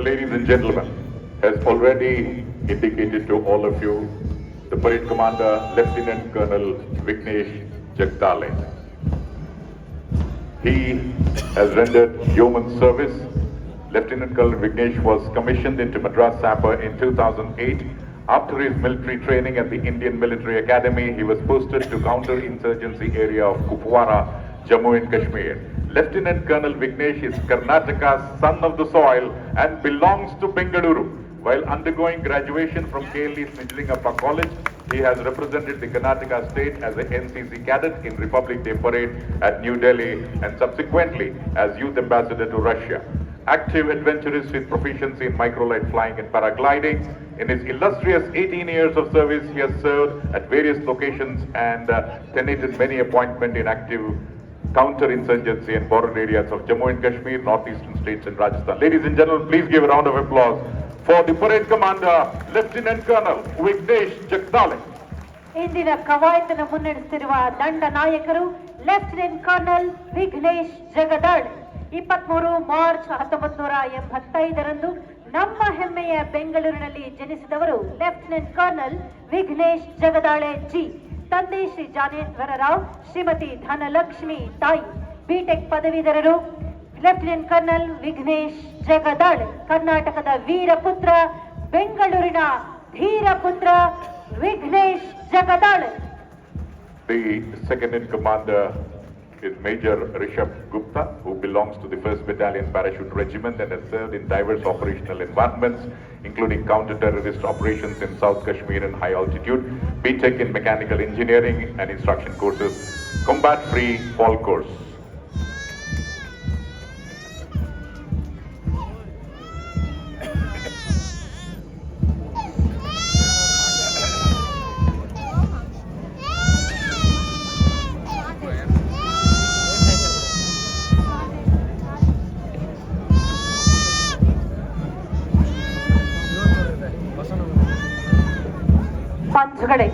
ladies and gentlemen, has already indicated to all of you the Parade Commander, Lieutenant Colonel Vignesh Jagdale. He has rendered yeoman service. Lieutenant Colonel Vignesh was commissioned into Madras Sapper in 2008. After his military training at the Indian Military Academy, he was posted to counter-insurgency area of Kupwara, Jammu and Kashmir. Lieutenant Colonel Vignesh is Karnataka's son of the soil and belongs to Bengaluru. While undergoing graduation from KLE Snijlingappa College, he has represented the Karnataka state as a NCC cadet in Republic Day Parade at New Delhi and subsequently as youth ambassador to Russia. Active adventurist with proficiency in microlight flying and paragliding. In his illustrious 18 years of service, he has served at various locations and tenated many appointments in active counter-insurgency and border areas of Jammu and Kashmir, northeastern states and Rajasthan. Ladies and gentlemen, please give a round of applause for the Parade Commander, Lieutenant Colonel Vignesh Jagdale. ಇಂದಿನ ಕವಾಯತನ್ನು ಮುನ್ನಡೆಸುತ್ತಿರುವ ದಂಡ ನಾಯಕರು lieutenant colonel Vignesh Jagdale. 23 March 1985ರಂದು ನಮ್ಮ ಹೆಮ್ಮೆಯ ಬೆಂಗಳೂರಿನಲ್ಲಿ ಜನಿಸಿದವರು lieutenant colonel Vignesh Jagdale ji. ತಂದೆ ಶ್ರೀ ಜಾನೇಶ್ವರ ರಾವ್, ಶ್ರೀಮತಿ ಧನಲಕ್ಷ್ಮಿ ತಾಯಿ. ಬಿಟೆಕ್ ಪದವೀಧರರು. ಲೆಫ್ಟಿನೆಂಟ್ ಕರ್ನಲ್ ವಿಘ್ನೇಶ್ ಜಗದಾಳೆ ಕರ್ನಾಟಕದ ವೀರಪುತ್ರ, ಬೆಂಗಳೂರಿನ ಧೀರಪುತ್ರ Vignesh Jagdale. The second in commander is Major Rishabh Gupta, who belongs to the 1st Battalion Parachute Regiment and has served in diverse operational environments, including counter-terrorist operations in South Kashmir and high altitude, BTech in Mechanical Engineering and Instruction courses, Combat Free Fall course. ಪಂಚುಗಳೇ,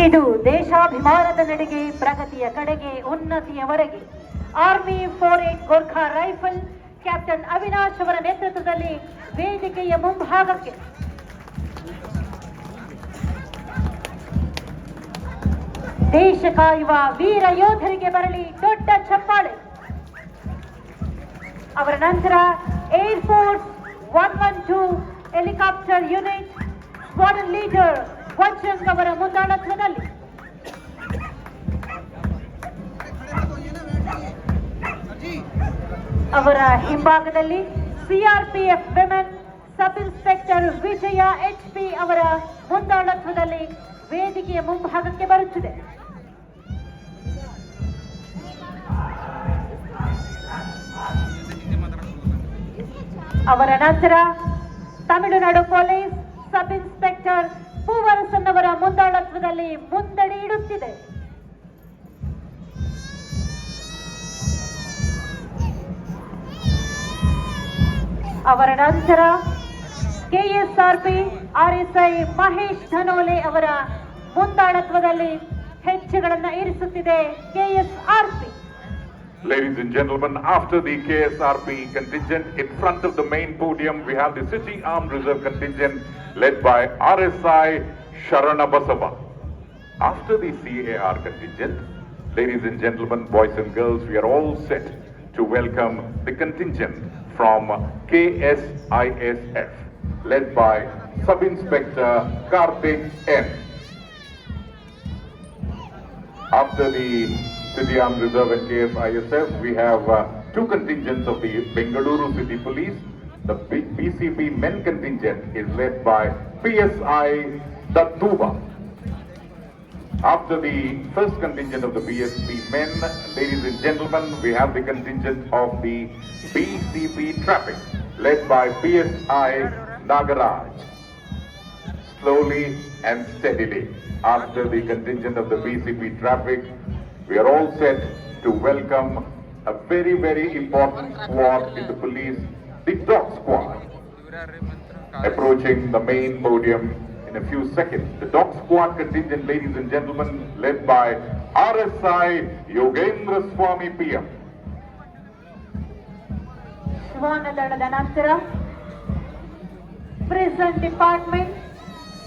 ಇದು ದೇಶಾಭಿಮಾನದ ನಡೆಗೆ, ಪ್ರಗತಿಯ ಕಡೆಗೆ, ಉನ್ನತಿಯವರೆಗೆ. Army 48 Gorkha rifle captain Avinash ಅವರ ನೇತೃತ್ವದಲ್ಲಿ ವೇದಿಕೆಯ ಮುಂಭಾಗಕ್ಕೆ ದೇಶ ಕಾಯುವ ವೀರ ಯೋಧರಿಗೆ ಬರಲಿ ದೊಡ್ಡ ಚಪ್ಪಾಳೆ. ಅವರ ನಂತರ air force 112 helicopter unit squadron leader Vajrang ಅವರ ಮುಂದಾಳತ್ವದಲ್ಲಿ ಅವರ ಹಿಂಭಾಗದಲ್ಲಿ CRPF women sub inspector Vijaya HP ಅವರ ಮುಂದಾಳತ್ವದಲ್ಲಿ ವೇದಿಕೆಯ ಮುಂಭಾಗಕ್ಕೆ ಬರುತ್ತಿದೆ. ಅವರ ನಂತರ Tamil Nadu police sub inspector Poovarasan ಅವರ ಮುಂದಾಳತ್ವದಲ್ಲಿ ಮುಂದಡಿ ಇಡುತ್ತಿದೆ. ಅವರ ನಂತರ KSRP RSI ಮಹೇಶ್ ಧನೋಲೆ ಅವರ ಮುಂದಾಳತ್ವದಲ್ಲಿ ಹೆಜ್ಜೆಗಳನ್ನು ಇರಿಸುತ್ತಿದೆ KSRP. Ladies and gentlemen, after the KSRP contingent, in front of the main podium, we have the City Armed Reserve contingent led by RSI Sharana Basava. After the CAR contingent, ladies and gentlemen, boys and girls, we are all set to welcome the contingent from KSISF, led by Sub-Inspector Karthik N. After the City Armed Reserve and KSISF, we have two contingents of the Bengaluru City Police. The BCP men contingent is led by PSI Dattuba. After the first contingent of the BSP men, ladies and gentlemen, we have the contingent of the BCP traffic, led by PSI Nagaraj. Slowly and steadily, after the contingent of the BCP traffic, we are all set to welcome a very, very important squad in the police, the dog squad, approaching the main podium in a few seconds. The dog squad contingent, ladies and gentlemen, led by RSI Yogendra Swami PM. ಶ್ವಾನದಳದ ನಂತರ prison department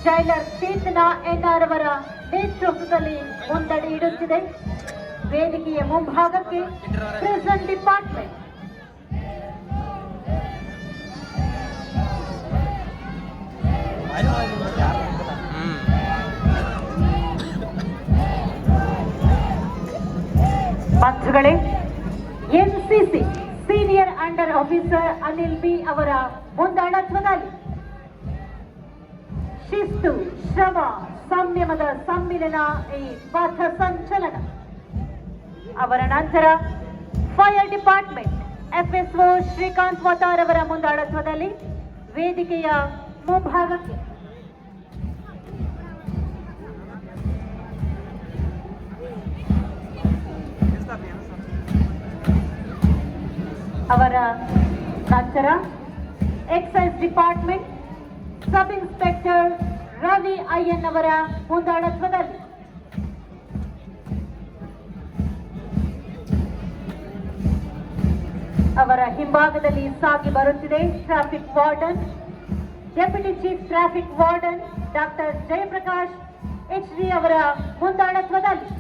jailer Chetana NR ಅವರ ನೇತೃತ್ವದಲ್ಲಿ ಮುಂದಡಿ ಇಡುತ್ತಿದೆ. ವೇದಿಕೆಯ ಮುಂಭಾಗಕ್ಕೆ prison department. ಮಂತ್ರಿಗಳೇ, NCC senior under officer Anil B ಅವರ ಮುಂದಾಳತ್ವದಲ್ಲಿ ಶಿಸ್ತು, ಶ್ರಮ, ಸಂಯಮದ ಸಮ್ಮಿಲನ ಈ ಪಥ ಸಂಚಲನ. ಅವರ ನಂತರ fire department FSO Srikanth Vatar ಅವರ ಮುಂದಾಳತ್ವದಲ್ಲಿ ವೇದಿಕೆಯ ಮುಂಭಾಗಕ್ಕೆ ಅವರ ನಂತರ excise department sub inspector Ravi Ayyan ಅವರ ಮುಂದಾಳತ್ವದಲ್ಲಿ ಅವರ ಹಿಂಭಾಗದಲ್ಲಿ ಸಾಗಿ ಬರುತ್ತಿದೆ traffic warden, deputy chief traffic warden doctor Jayaprakash HD ಅವರ ಮುಂದಾಳತ್ವದಲ್ಲಿ.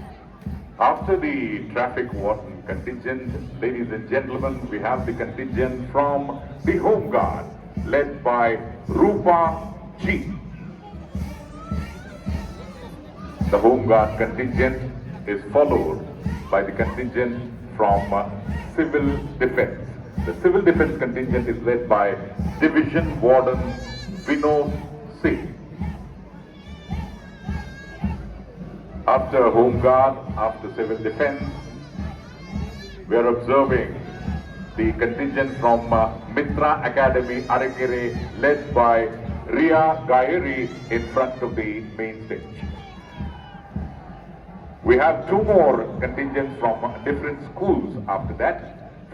After the traffic warden contingent, ladies and gentlemen, we have the contingent from the Home Guard, led by Rupa G. The Home Guard contingent is followed by the contingent from Civil Defense. The Civil Defense contingent is led by Division Warden Vinod Singh. After Home Guard, after Civil Defense, we are observing the contingent from Mitra Academy, Arakere, led by Ria Gairi in front of the main stage. We have two more contingents from different schools after that.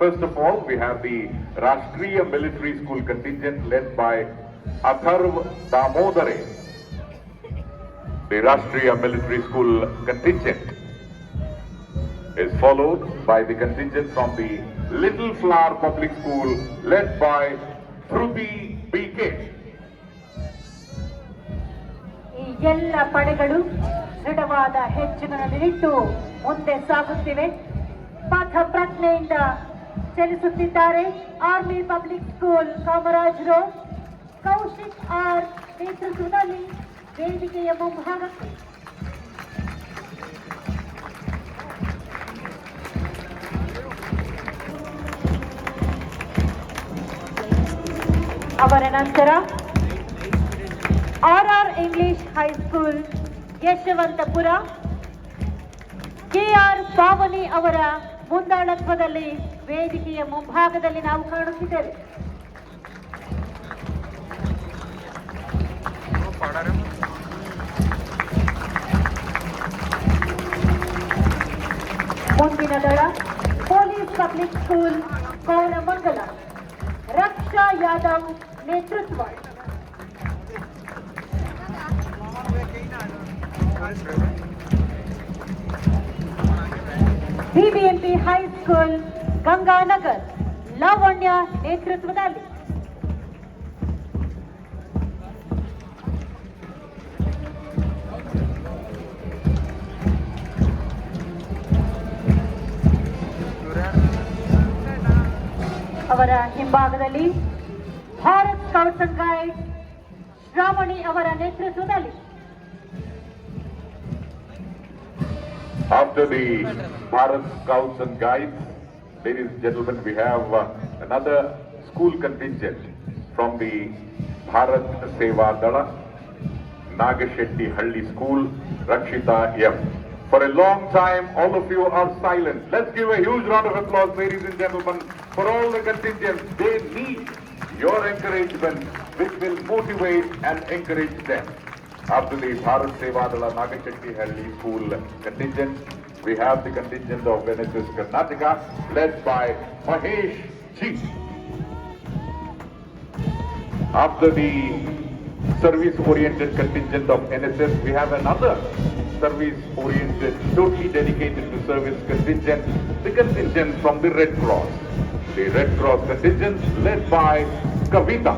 First of all, we have the Rashtriya Military School contingent led by Atharv Damodare. The Rashtriya Military School contingent is followed by the contingent from the Little Flower Public School led by Dhruti BK. ಈ ಎಲ್ಲ ಪಡೆಗಳು ದೃಢವಾದ ಹೆಜ್ಜೆಗಳನ್ನಿಟ್ಟು ಮುಂದೆ ಸಾಗುತ್ತಿವೆ. ಪಥ ಪ್ರಜ್ಞೆಯಿಂದ ಚಲಿಸುತ್ತಿದ್ದಾರೆ. Army public school Kamaraj road Kaushik R ನೇತೃತ್ವದಲ್ಲಿ ವೇದಿಕೆಯ ಮುಂಭಾಗಕ್ಕೆ ಅವರ ನಂತರ RR English high school Yeshwanthpur KR Pavani ಅವರ ಮುಂದಾಳತ್ವದಲ್ಲಿ ವೇದಿಕೆಯ ಮುಂಭಾಗದಲ್ಲಿ ನಾವು ಕಾಣುತ್ತಿದ್ದೇವೆ. ಮುಂದಿನ ದಳ police public school Koramangala Raksha Yadav ನೇತೃತ್ವ. ಬಿಬಿಎಂಪಿ ಹೈಸ್ಕೂಲ್ ಗಂಗಾನಗರ್ ಲಾವಣ್ಯ ನೇತೃತ್ವದಲ್ಲಿ. ಅವರ ಹಿಂಭಾಗದಲ್ಲಿ Bharat scouts and guides Shravani ಅವರ ನೇತೃತ್ವದಲ್ಲಿ. After the Bharat Scouts and Guides, ladies and gentlemen, we have another school contingent from the Bharat Seva Dala, Nagashetty Halli School, Rakshita M. For a long time, all of you are silent. Let's give a huge round of applause, ladies and gentlemen, for all the contingents. They need your encouragement, which will motivate and encourage them. After the Bharat Sevadala Nagashetty Halli School contingent, we have the contingent of NSS Karnataka, led by Mahesh G. After the service-oriented contingent of NSS. We have another service-oriented, totally dedicated to service contingent, the contingent from the Red Cross. The Red Cross contingent led by Kavita.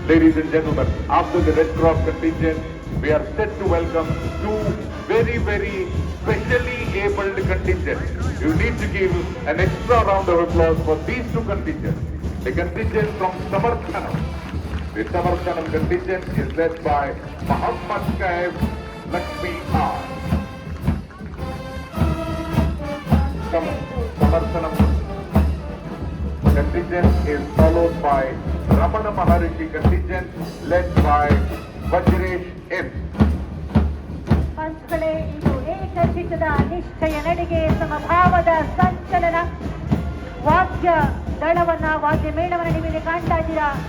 Ladies and gentlemen, after the Red Cross contingent, we are set to welcome two very, very specially abled contingents. You need to give an extra round of applause for these two contingents. The contingent from Samarthanam. The Samarthanam contingent is led by Muhammad Kaif Lakshmi R. Samarthanam contingent is followed by Ramana Maharishi contingent led by Vajresh M. ಪಂಚ್ಗಳೇ, ಇದು ಏಕಚಿತ್ತದ ನಿಶ್ಚಯ ನಡೆಗೆ ಸಮಭಾವದ ಸಂಚಲನ. ವಾದ್ಯ ದಳವನ್ನ, ವಾದ್ಯ ಮೇಳವನ್ನ ನೀವು ಇಲ್ಲಿ ಕಾಣ್ತಾ ಇದ್ದೀರಾ.